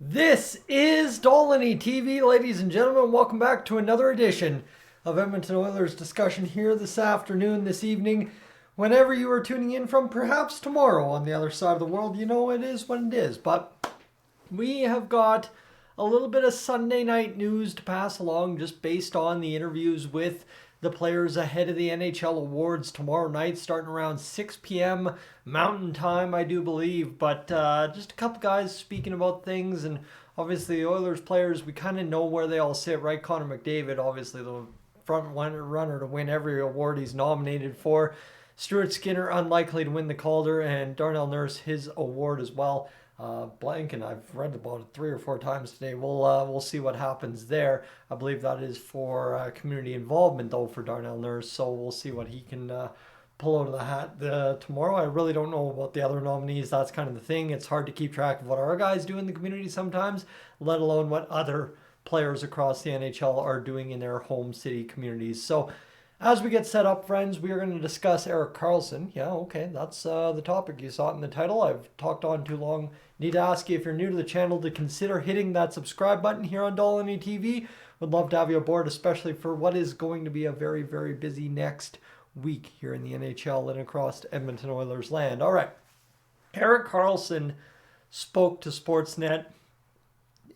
This is Dolynny TV, ladies and gentlemen. Welcome back to another edition of Edmonton Oilers discussion here this afternoon, this evening. Whenever you are tuning in from, perhaps tomorrow on the other side of the world, you know it is what it is. But we have got a little bit of Sunday night news to pass along just based on the interviews with the players ahead of the NHL Awards tomorrow night, starting around 6 p.m. Mountain Time, I do believe. But just a couple guys speaking about things, and obviously the Oilers players, we kind of know where they all sit, right? Connor McDavid, obviously the front runner to win every award he's nominated for. Stuart Skinner, unlikely to win the Calder, and Darnell Nurse, his award as well. Blank, and I've read about it 3 or 4 times today. We'll see what happens there. I believe that is for community involvement though for Darnell Nurse, so we'll see what he can pull out of the hat tomorrow. I really don't know about the other nominees. That's kind of the thing. It's hard to keep track of what our guys do in the community sometimes, let alone what other players across the NHL are doing in their home city communities. So as we get set up, friends, we are going to discuss Erik Karlsson. Yeah, okay, that's the topic. You saw it in the title. I've talked on too long. Need to ask you, if you're new to the channel, to consider hitting that subscribe button here on Dolynny TV. Would love to have you aboard, especially for what is going to be a very, very busy next week here in the NHL and across Edmonton Oilers land. All right, Erik Karlsson spoke to Sportsnet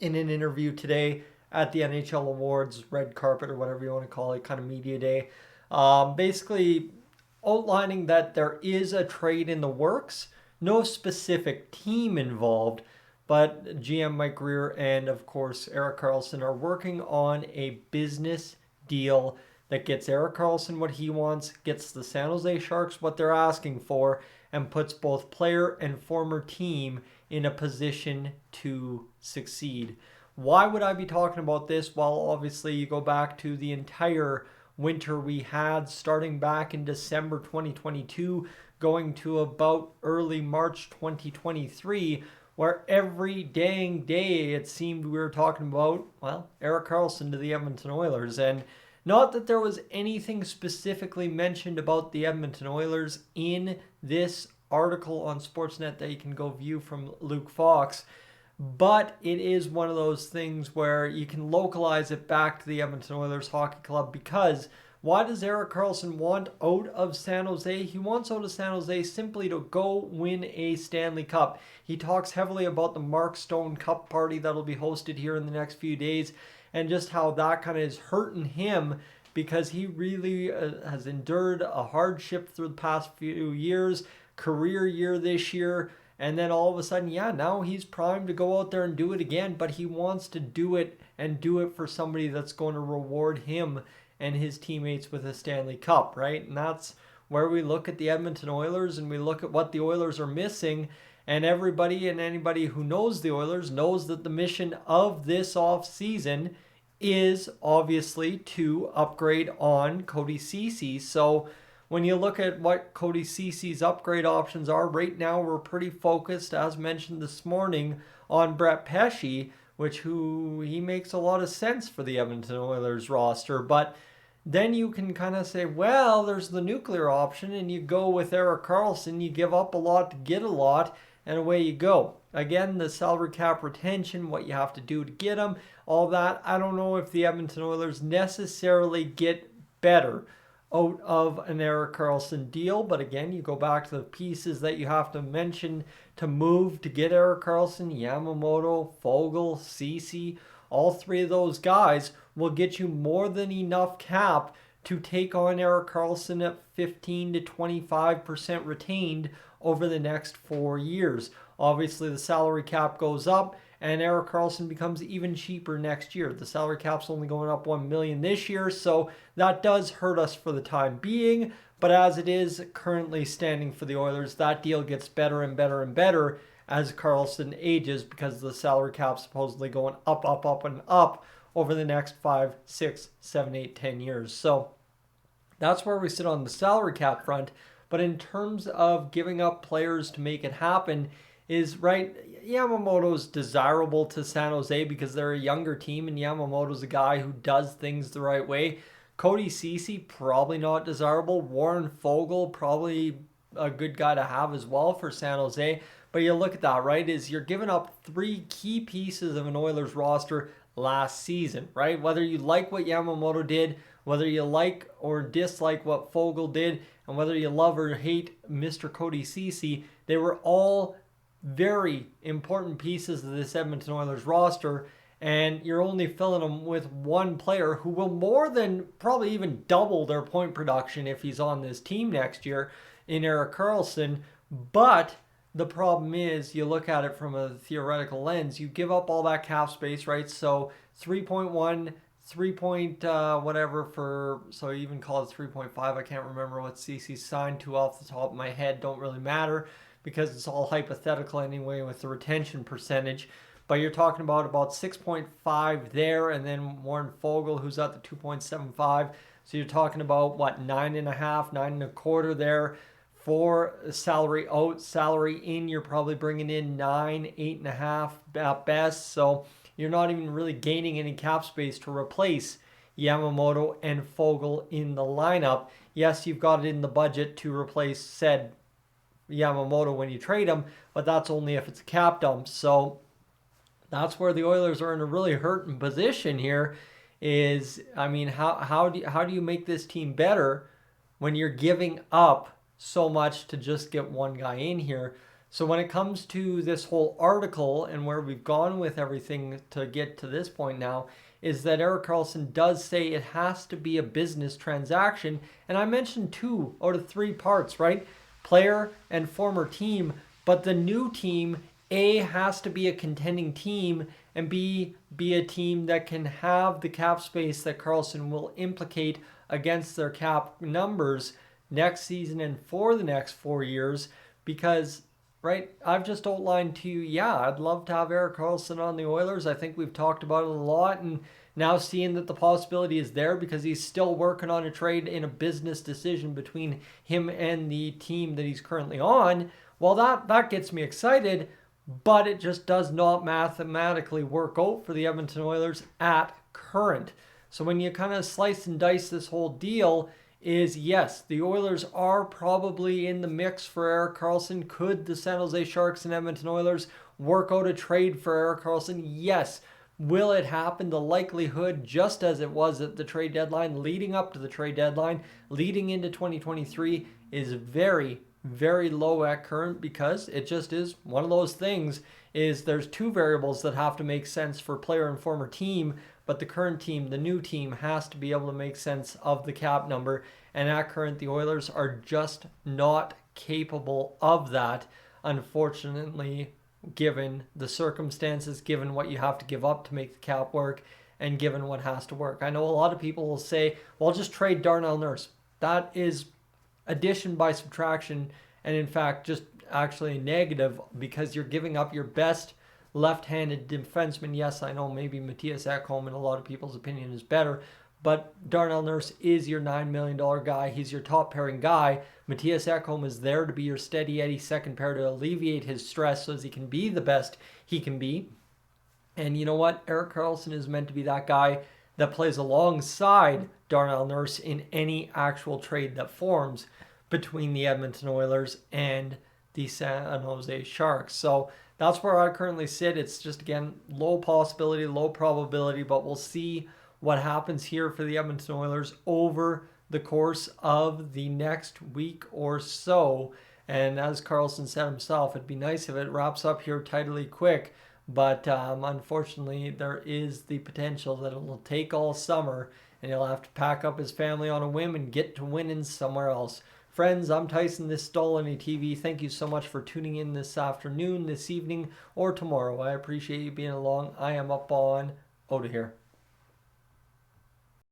in an interview today at the NHL Awards, red carpet or whatever you want to call it, kind of media day. Basically outlining that there is a trade in the works, no specific team involved, but GM Mike Greer and of course Erik Karlsson are working on a business deal that gets Erik Karlsson what he wants, gets the San Jose Sharks what they're asking for, and puts both player and former team in a position to succeed. Why would I be talking about this? Well, obviously you go back to the entire winter we had starting back in December 2022 going to about early March 2023, where every dang day it seemed we were talking about, well, Erik Karlsson to the Edmonton Oilers. And not that there was anything specifically mentioned about the Edmonton Oilers in this article on Sportsnet that you can go view from Luke Fox, but it is one of those things where you can localize it back to the Edmonton Oilers Hockey Club, because why does Erik Karlsson want out of San Jose? He wants out of San Jose simply to go win a Stanley Cup. He talks heavily about the Mark Stone Cup party that'll be hosted here in the next few days, and just how that kind of is hurting him because he really has endured a hardship through the past few years, career year this year. And then all of a sudden, yeah, now he's primed to go out there and do it again, but he wants to do it and do it for somebody that's going to reward him and his teammates with a Stanley Cup, right? And that's where we look at the Edmonton Oilers and we look at what the Oilers are missing. And everybody and anybody who knows the Oilers knows that the mission of this offseason is obviously to upgrade on Cody Ceci. So when you look at what Cody Ceci's upgrade options are, right now we're pretty focused, as mentioned this morning, on Brett Pesce, he makes a lot of sense for the Edmonton Oilers roster. But then you can kind of say, well, there's the nuclear option, and you go with Erik Karlsson, you give up a lot to get a lot, and away you go. Again, the salary cap retention, what you have to do to get him, all that. I don't know if the Edmonton Oilers necessarily get better out of an Erik Karlsson deal, but again, you go back to the pieces that you have to mention to move to get Erik Karlsson: Yamamoto, Foegele, Ceci. All three of those guys will get you more than enough cap to take on Erik Karlsson at 15 to 25% retained over the next 4 years. Obviously, the salary cap goes up, and Erik Karlsson becomes even cheaper next year. The salary cap's only going up $1 million this year, so that does hurt us for the time being. But as it is currently standing for the Oilers, that deal gets better and better and better as Karlsson ages, because the salary cap's supposedly going up, up, up, and up over the next 5, 6, 7, 8, 10 years. So that's where we sit on the salary cap front. But in terms of giving up players to make it happen, is right, Yamamoto's desirable to San Jose because they're a younger team, and Yamamoto's a guy who does things the right way. Cody Ceci, probably not desirable. Warren Foegele, probably a good guy to have as well for San Jose. But you look at that, right, is you're giving up 3 key pieces of an Oilers roster last season, right? Whether you like what Yamamoto did, whether you like or dislike what Foegele did, and whether you love or hate Mr. Cody Ceci, they were all very important pieces of this Edmonton Oilers roster, and you're only filling them with one player who will more than probably even double their point production if he's on this team next year in Erik Karlsson. But the problem is, you look at it from a theoretical lens, you give up all that cap space, right? So 3.1, 3 point whatever for, so you even call it 3.5. I can't remember what CC signed to off the top of my head. Don't really matter because it's all hypothetical anyway with the retention percentage. But you're talking about 6.5 there, and then Warren Foegele, who's at the 2.75. So you're talking about, what, 9.5, 9.25 there for salary out, salary in. You're probably bringing in 9, 8.5 at best. So you're not even really gaining any cap space to replace Yamamoto and Foegele in the lineup. Yes, you've got it in the budget to replace said Yamamoto when you trade him, but that's only if it's a cap dump. So that's where the Oilers are in a really hurting position here. Is, I mean, how do you make this team better when you're giving up so much to just get one guy in here? So when it comes to this whole article and where we've gone with everything to get to this point now, is that Erik Karlsson does say it has to be a business transaction. And I mentioned 2 out of 3 parts, right? Player and former team. But the new team, A, has to be a contending team, and B, be a team that can have the cap space that Karlsson will implicate against their cap numbers next season and for the next 4 years. Because, right, I've just outlined to you, yeah, I'd love to have Erik Karlsson on the Oilers. I think we've talked about it a lot, and now seeing that the possibility is there because he's still working on a trade in a business decision between him and the team that he's currently on, well, that gets me excited, but it just does not mathematically work out for the Edmonton Oilers at current. So when you kind of slice and dice this whole deal, is yes, the Oilers are probably in the mix for Erik Karlsson. Could the San Jose Sharks and Edmonton Oilers work out a trade for Erik Karlsson? Yes. Will it happen? The likelihood, just as it was at the trade deadline, leading up to the trade deadline, leading into 2023, is very, very low at current, because it just is one of those things. Is there's 2 variables that have to make sense for player and former team, but the current team, the new team, has to be able to make sense of the cap number. And at current, the Oilers are just not capable of that, unfortunately, given the circumstances, given what you have to give up to make the cap work, and given what has to work. I know a lot of people will say, well, just trade Darnell Nurse. That is addition by subtraction, and in fact, just actually negative, because you're giving up your best left-handed defenseman. Yes, I know maybe Matthias Ekholm, in a lot of people's opinion, is better, but Darnell Nurse is your $9 million guy. He's your top pairing guy. Matthias Ekholm is there to be your steady Eddie second pair to alleviate his stress so as he can be the best he can be. And you know what? Erik Karlsson is meant to be that guy that plays alongside Darnell Nurse in any actual trade that forms between the Edmonton Oilers and the San Jose Sharks. So that's where I currently sit. It's just, again, low possibility, low probability, but we'll see what happens here for the Edmonton Oilers over the course of the next week or so. And as Karlsson said himself, it'd be nice if it wraps up here tidily quick, but unfortunately there is the potential that it will take all summer and he'll have to pack up his family on a whim and get to winning somewhere else. Friends, I'm Tyson, this is Dolynny TV. Thank you so much for tuning in this afternoon, this evening, or tomorrow. I appreciate you being along. I am up on out of here.